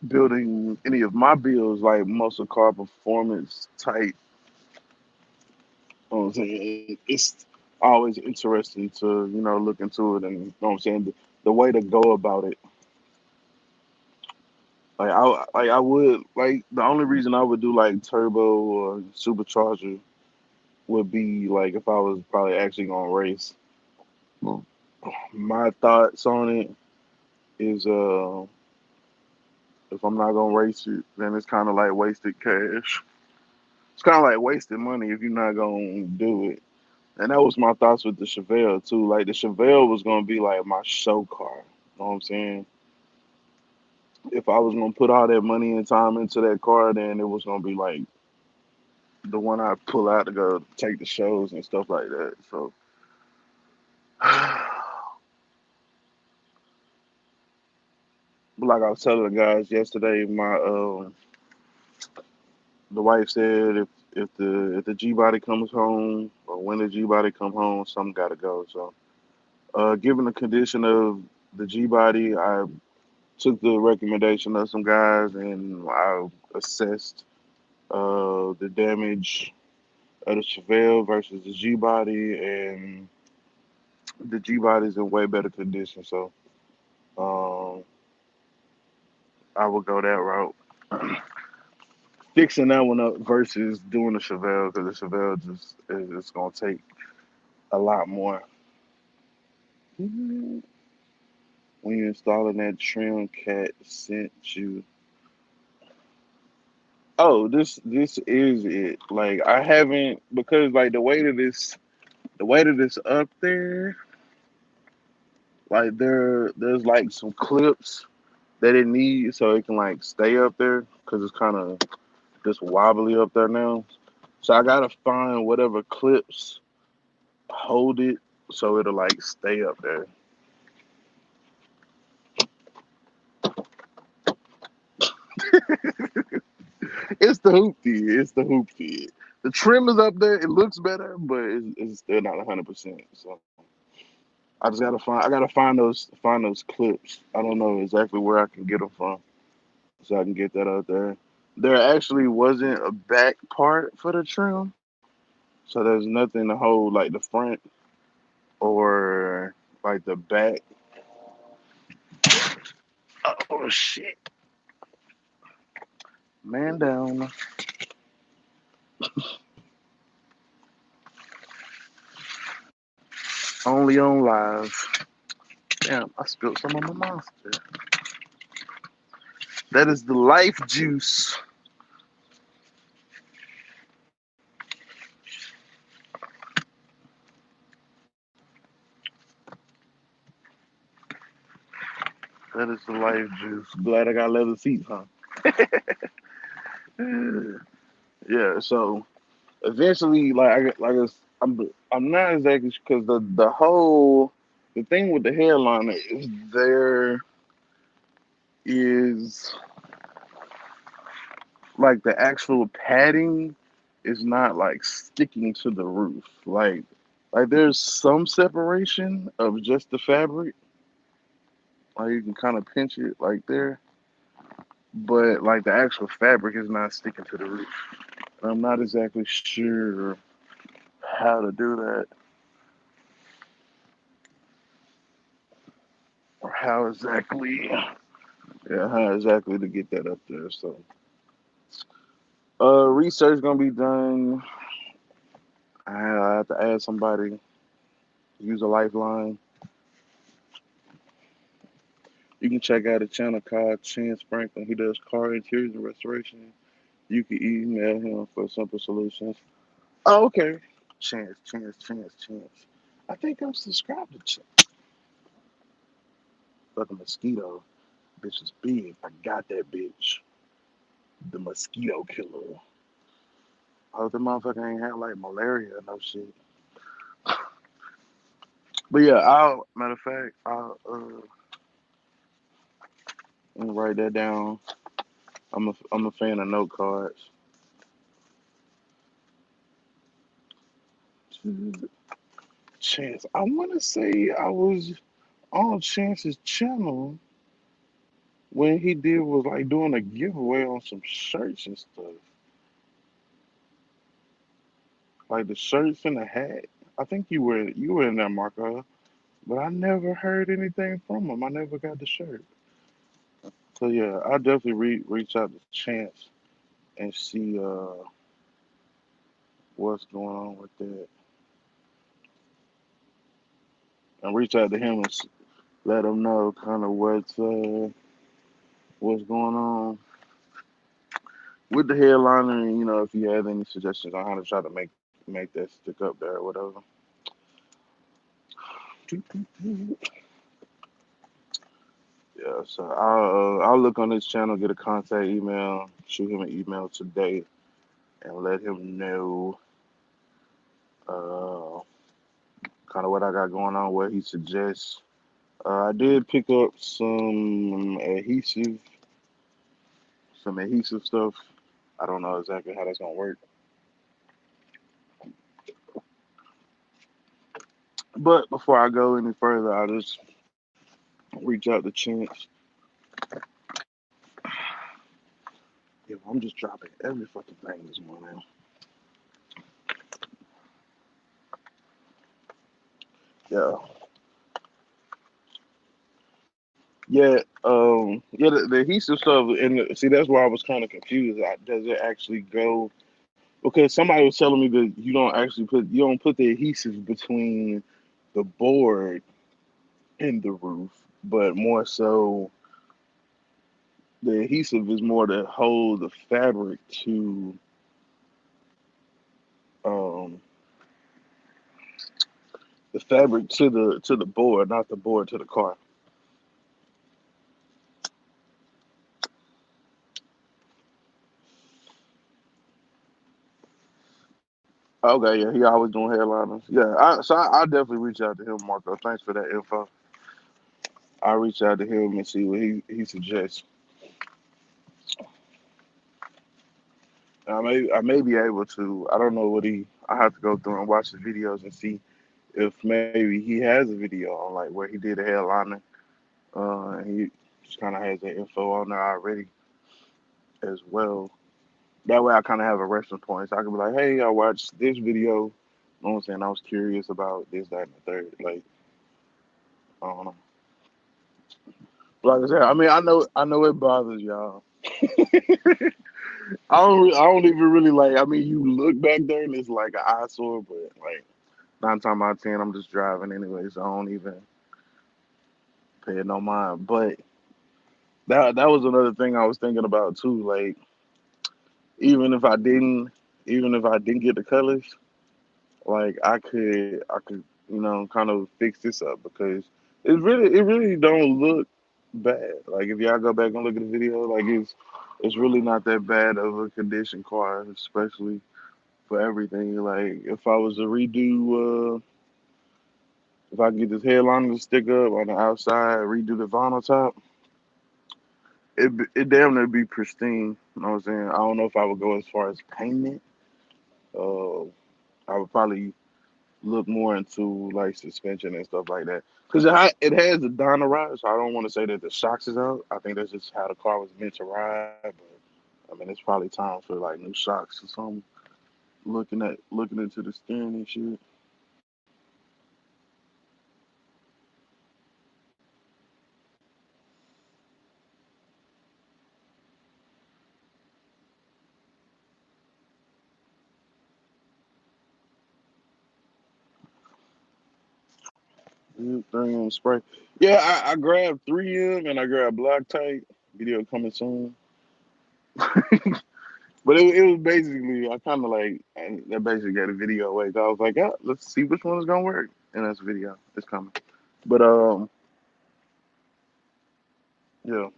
building any of my builds like muscle car performance type, what I'm saying it's always interesting to look into it, and what I'm saying the way to go about it. I would like the only reason I would do like turbo or supercharger would be like if I was probably actually gonna race. Mm. My thoughts on it is if I'm not gonna race it, then it's kind of like wasted cash. It's kind of like wasted money if you're not gonna do it. And that was my thoughts with the Chevelle too. Like the Chevelle was gonna be like my show car. You know what I'm saying? If I was gonna put all that money and time into that car, then it was gonna be like the one I pull out to go take the shows and stuff like that. So, but like I was telling the guys yesterday, my the wife said if the G body comes home or when the G body come home, something got to go. So, given the condition of the G body, I took the recommendation of some guys and I assessed the damage of the Chevelle versus the G body, and the G body's in way better condition. So um, I would go that route. fixing that one up versus doing the Chevelle because the Chevelle just is it's gonna take a lot more. When you installing that trim, cat sent you. Oh, this is it. Like I haven't because like the way that it's up there, like there's like some clips that it needs so it can like stay up there because it's kind of just wobbly up there now. So I gotta find whatever clips hold it so it'll like stay up there. It's the hoopty. It's the hoopty. The trim is up there. It looks better, but it's still not 100%. So I gotta find those clips. I don't know exactly where I can get them from, so I can get that out there. There actually wasn't a back part for the trim, so there's nothing to hold like the front or like the back. Oh shit, man down. Only on live. Damn, I spilled some on my monster. That is the life juice. That is the life juice. Glad I got leather seats, huh? Yeah. So eventually, I'm not exactly because the thing with the headliner is there is like the actual padding is not like sticking to the roof. Like there's some separation of just the fabric. Like you can kind of pinch it like there, but like the actual fabric is not sticking to the roof. I'm not exactly sure how to do that or how exactly to get that up there. So research gonna be done. I have to add somebody, use a lifeline. You can check out a channel called Chance Franklin. He does car interiors and restoration. You can email him for simple solutions. Oh, okay. Chance. I think I'm subscribed to fucking mosquito. Bitch is big. I got that bitch. The mosquito killer. I hope the motherfucker ain't have like malaria or no shit. But yeah, I'll matter of fact, I'll write that down. I'm a fan of note cards. Chance. I wanna say I was on Chance's channel when he did was like doing a giveaway on some shirts and stuff. Like the shirts and the hat. I think you were in that Marco, but I never heard anything from him. I never got the shirt. So yeah, I'll definitely reach out to Chance and see what's going on with that, and reach out to him and let him know kind of what's going on with the headliner, and if you have any suggestions on how to try to make that stick up there or whatever. Yeah, so I'll look on his channel, get a contact email, shoot him an email today, and let him know uh, kind of what I got going on, what he suggests. I did pick up some adhesive stuff. I don't know exactly how that's gonna work, but before I go any further, I'll just reach out to Chance. Yeah, I'm just dropping every fucking thing this morning. Yeah, yeah. Yeah, the adhesive stuff, and see, that's why I was kind of confused. Does it actually go? Because somebody was telling me that you don't put the adhesive between the board and the roof, but more so the adhesive is more to hold um the fabric to the board, not the board to the car. Okay, yeah, he always doing headliners. Yeah, I definitely reach out to him, Marco. Thanks for that info. I'll reach out to him and see what he suggests. I may be able to. I don't know what he. I have to go through and watch the videos and see if maybe he has a video on like where he did a headliner. And he just kind of has that info on there already as well. That way, I kind of have a reference point. So I can be like, hey, I watched this video. You know what I'm saying? I was curious about this, that, and the third. Like, I don't know. Like I said, I mean, I know it bothers y'all. I don't even really like. I mean, you look back there and it's like an eyesore, but like 9 times out of 10, I'm just driving anyway, so I don't even pay it no mind. But that was another thing I was thinking about too. Like, even if I didn't, even if I didn't get the colors, like I could, kind of fix this up because it really don't look bad. Like if y'all go back and look at the video, like it's really not that bad of a condition car, especially for everything. Like if I was to redo, if I could get this headliner to stick up on the outside, redo the vinyl top, it damn near be pristine. You know what I'm saying? I don't know if I would go as far as painting it. Uh, I would probably look more into like suspension and stuff like that. Because it has the Dyna ride, so I don't want to say that the shocks is out. I think that's just how the car was meant to ride. But I mean, it's probably time for like new shocks or something. Looking into the steering and shit. Mm, 3M spray. Yeah, I grabbed 3M and I grabbed Loctite. Video coming soon. But it was basically I kind of like I basically got a video away. So I was like, yeah, let's see which one is gonna work. And that's video. It's coming. But yeah,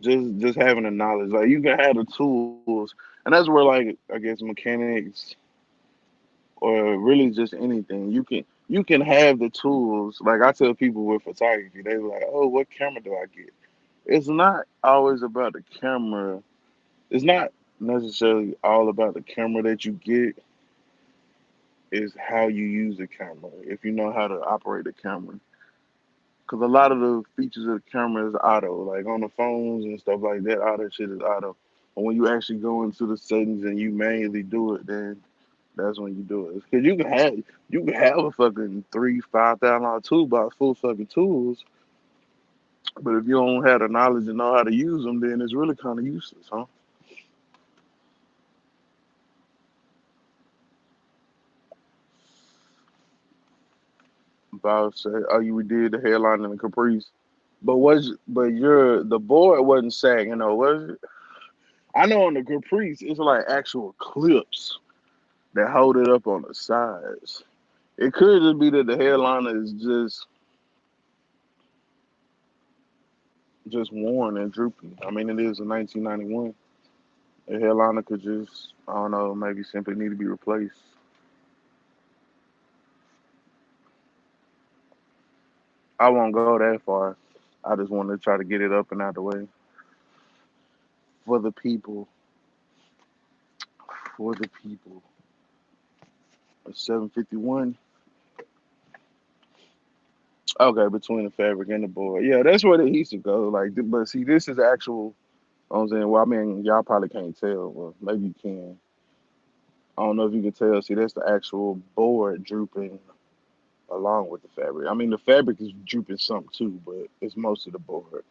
just having the knowledge, like you can have the tools, and that's where like I guess mechanics or really just anything you can have the tools. Like I tell people with photography, they be like, oh, what camera do I get? It's not always about the camera. It's not necessarily all about the camera that you get. Is how you use the camera. If you know how to operate the camera, because a lot of the features of the camera is auto, like on the phones and stuff like that. All that shit is auto. But when you actually go into the settings and you manually do it, then that's when you do it. Because you can have a fucking $3,000-5,000 toolbox full of fucking tools, but if you don't have the knowledge and know how to use them, then it's really kind of useless, huh? About say, oh, you did the headline and the Caprice, but the board wasn't sagging, though, was it? I know on the Caprice, it's like actual clips that hold it up on the sides. It could just be that the headliner is just worn and droopy. I mean, it is a 1991. The headliner could just, I don't know, maybe simply need to be replaced. I won't go that far. I just want to try to get it up and out the way for the people. For the people. 751. Okay, between the fabric and the board. Yeah, that's where the adhesive goes. Like, but see, this is actual. You know what I'm saying, well, I mean, y'all probably can't tell. Well, maybe you can. I don't know if you can tell. See, that's the actual board drooping. along with the fabric. I mean, the fabric is drooping some too, but it's mostly the board.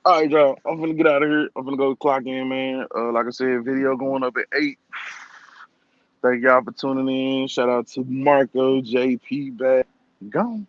All right, y'all. I'm gonna get out of here. I'm gonna go clock in, man. Like I said, video going up at 8. Thank y'all for tuning in. Shout out to Marco, JP, back. Gone.